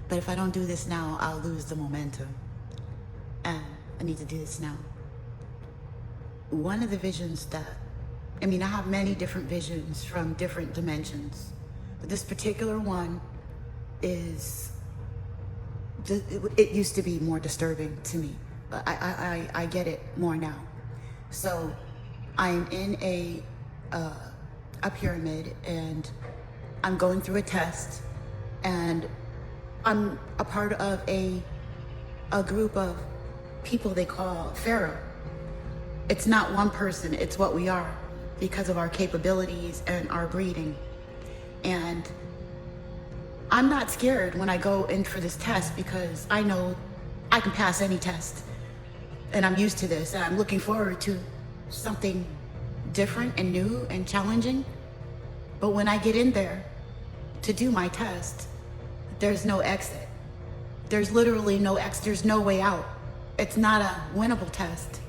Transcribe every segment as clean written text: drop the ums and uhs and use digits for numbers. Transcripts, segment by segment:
But if I don't do this now, I'll lose the momentum. And I need to do this now. One of the visions that, I have many different visions from different dimensions, but this particular one is, it used to be more disturbing to me. I get it more now. So I'm in a pyramid, and I'm going through a test, and I'm a part of a group of people they call Pharaoh. It's not one person, it's what we are because of our capabilities and our breeding. And I'm not scared when I go in for this test because I know I can pass any test. And I'm used to this, and I'm looking forward to something different and new and challenging. But when I get in there to do my test, there's no exit. There's literally no exit, there's no way out. It's not a winnable test.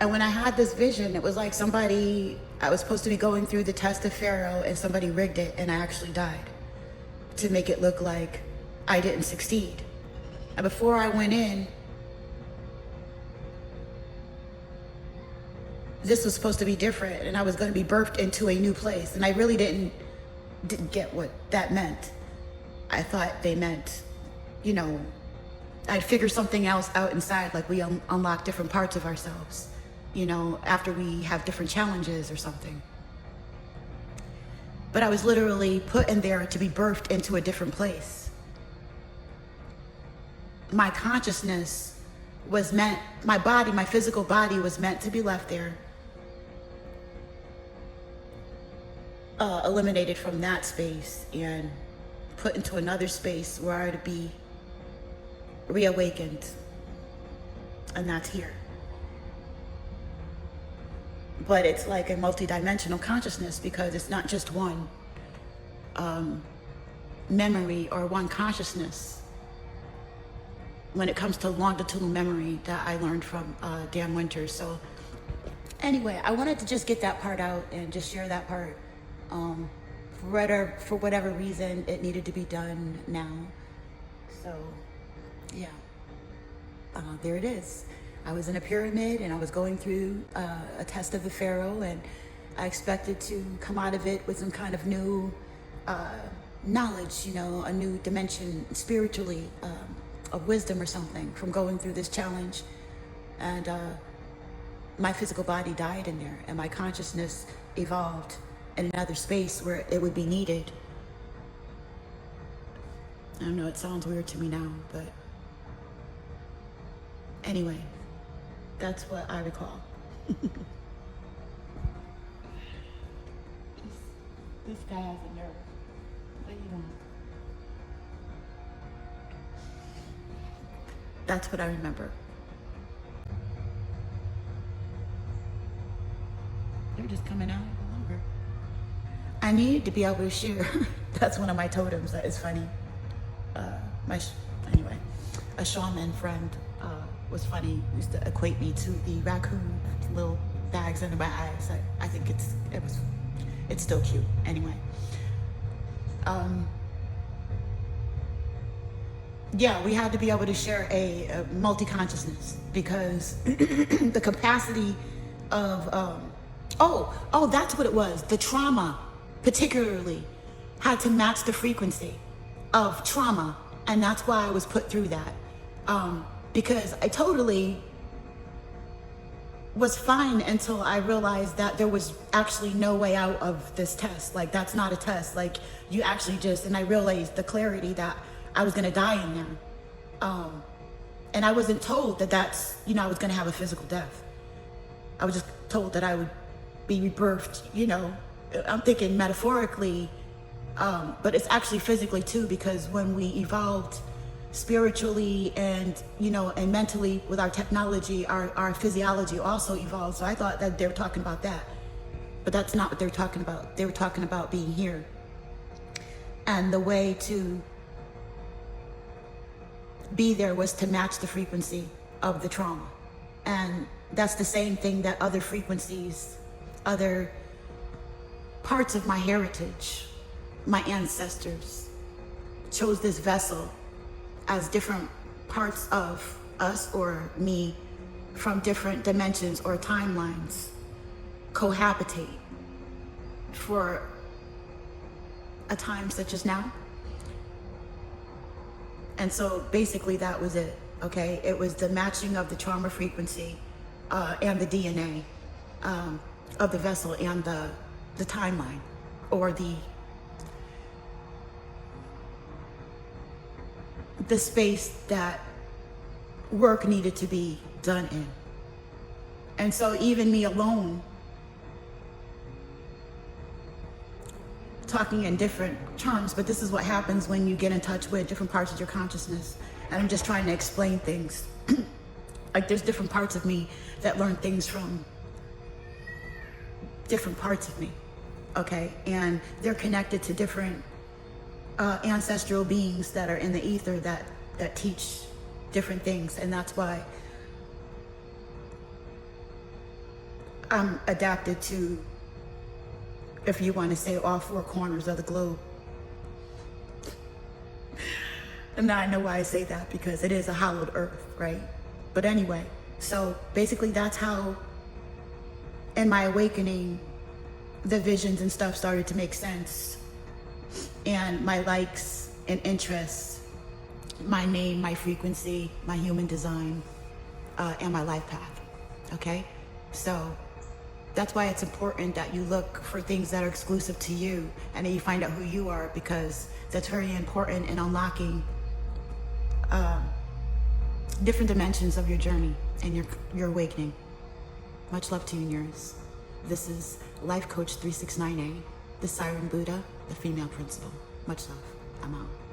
And when I had this vision, it was like I was supposed to be going through the test of Pharaoh, and somebody rigged it, and I actually died to make it look like I didn't succeed. And before I went in, this was supposed to be different, and I was going to be birthed into a new place. And I really didn't get what that meant. I thought they meant, I'd figure something else out inside, like we unlock different parts of ourselves, after we have different challenges or something. But I was literally put in there to be birthed into a different place. My consciousness was meant, my physical body was meant to be left there, eliminated from that space and put into another space where I would be reawakened, and that's here. But it's like a multidimensional consciousness because it's not just one memory or one consciousness. When it comes to longitudinal memory that I learned from Dan Winters. So anyway, I wanted to just get that part out and just share that part. For whatever reason, it needed to be done now. So yeah, there it is. I was in a pyramid, and I was going through a test of the Pharaoh, and I expected to come out of it with some kind of new knowledge, a new dimension spiritually, of wisdom or something from going through this challenge. And my physical body died in there, and my consciousness evolved in another space where it would be needed. I don't know, it sounds weird to me now, but anyway, that's what I recall. This guy has a nerve. What are you doing? That's what I remember. They're just coming out longer. I need to be able to share. That's one of my totems. That is funny. Anyway, a shaman friend was funny. Used to equate me to the raccoon, little bags under my eyes. I think it's still cute. Anyway, yeah, we had to be able to share a multi-consciousness because the capacity of that's what it was. The trauma, particularly, had to match the frequency of trauma, and that's why I was put through that. Because I totally was fine until I realized that there was actually no way out of this test. Like, that's not a test. Like, you actually and I realized the clarity that I was gonna die in there. And I wasn't told that that's, I was gonna have a physical death. I was just told that I would be rebirthed, I'm thinking metaphorically, but it's actually physically too, because when we evolved spiritually and, and mentally with our technology, our physiology also evolved. So I thought that they were talking about that, but that's not what they were talking about. They were talking about being here. And the way to be there was to match the frequency of the trauma. And that's the same thing that other frequencies, other parts of my heritage, my ancestors chose this vessel as different parts of us or me from different dimensions or timelines cohabitate for a time such as now. And so basically that was it, okay? It was the matching of the trauma frequency and the DNA of the vessel and the timeline, or the space that work needed to be done in. And so even me alone, talking in different terms, but this is what happens when you get in touch with different parts of your consciousness. And I'm just trying to explain things. Like there's different parts of me that learn things from different parts of me, okay? And they're connected to different ancestral beings that are in the ether that teach different things. And that's why I'm adapted to, if you want to say, all four corners of the globe. And now I know why I say that, because it is a hollowed earth, right? But anyway, so basically that's how, in my awakening, the visions and stuff started to make sense. And my likes and interests, my name, my frequency, my human design, and my life path, okay? So that's why it's important that you look for things that are exclusive to you, and then you find out who you are, because that's very important in unlocking different dimensions of your journey and your awakening. Much love to you and yours. This is Life Coach 369A, the Siren Buddha, the female principal. Much love. I'm out.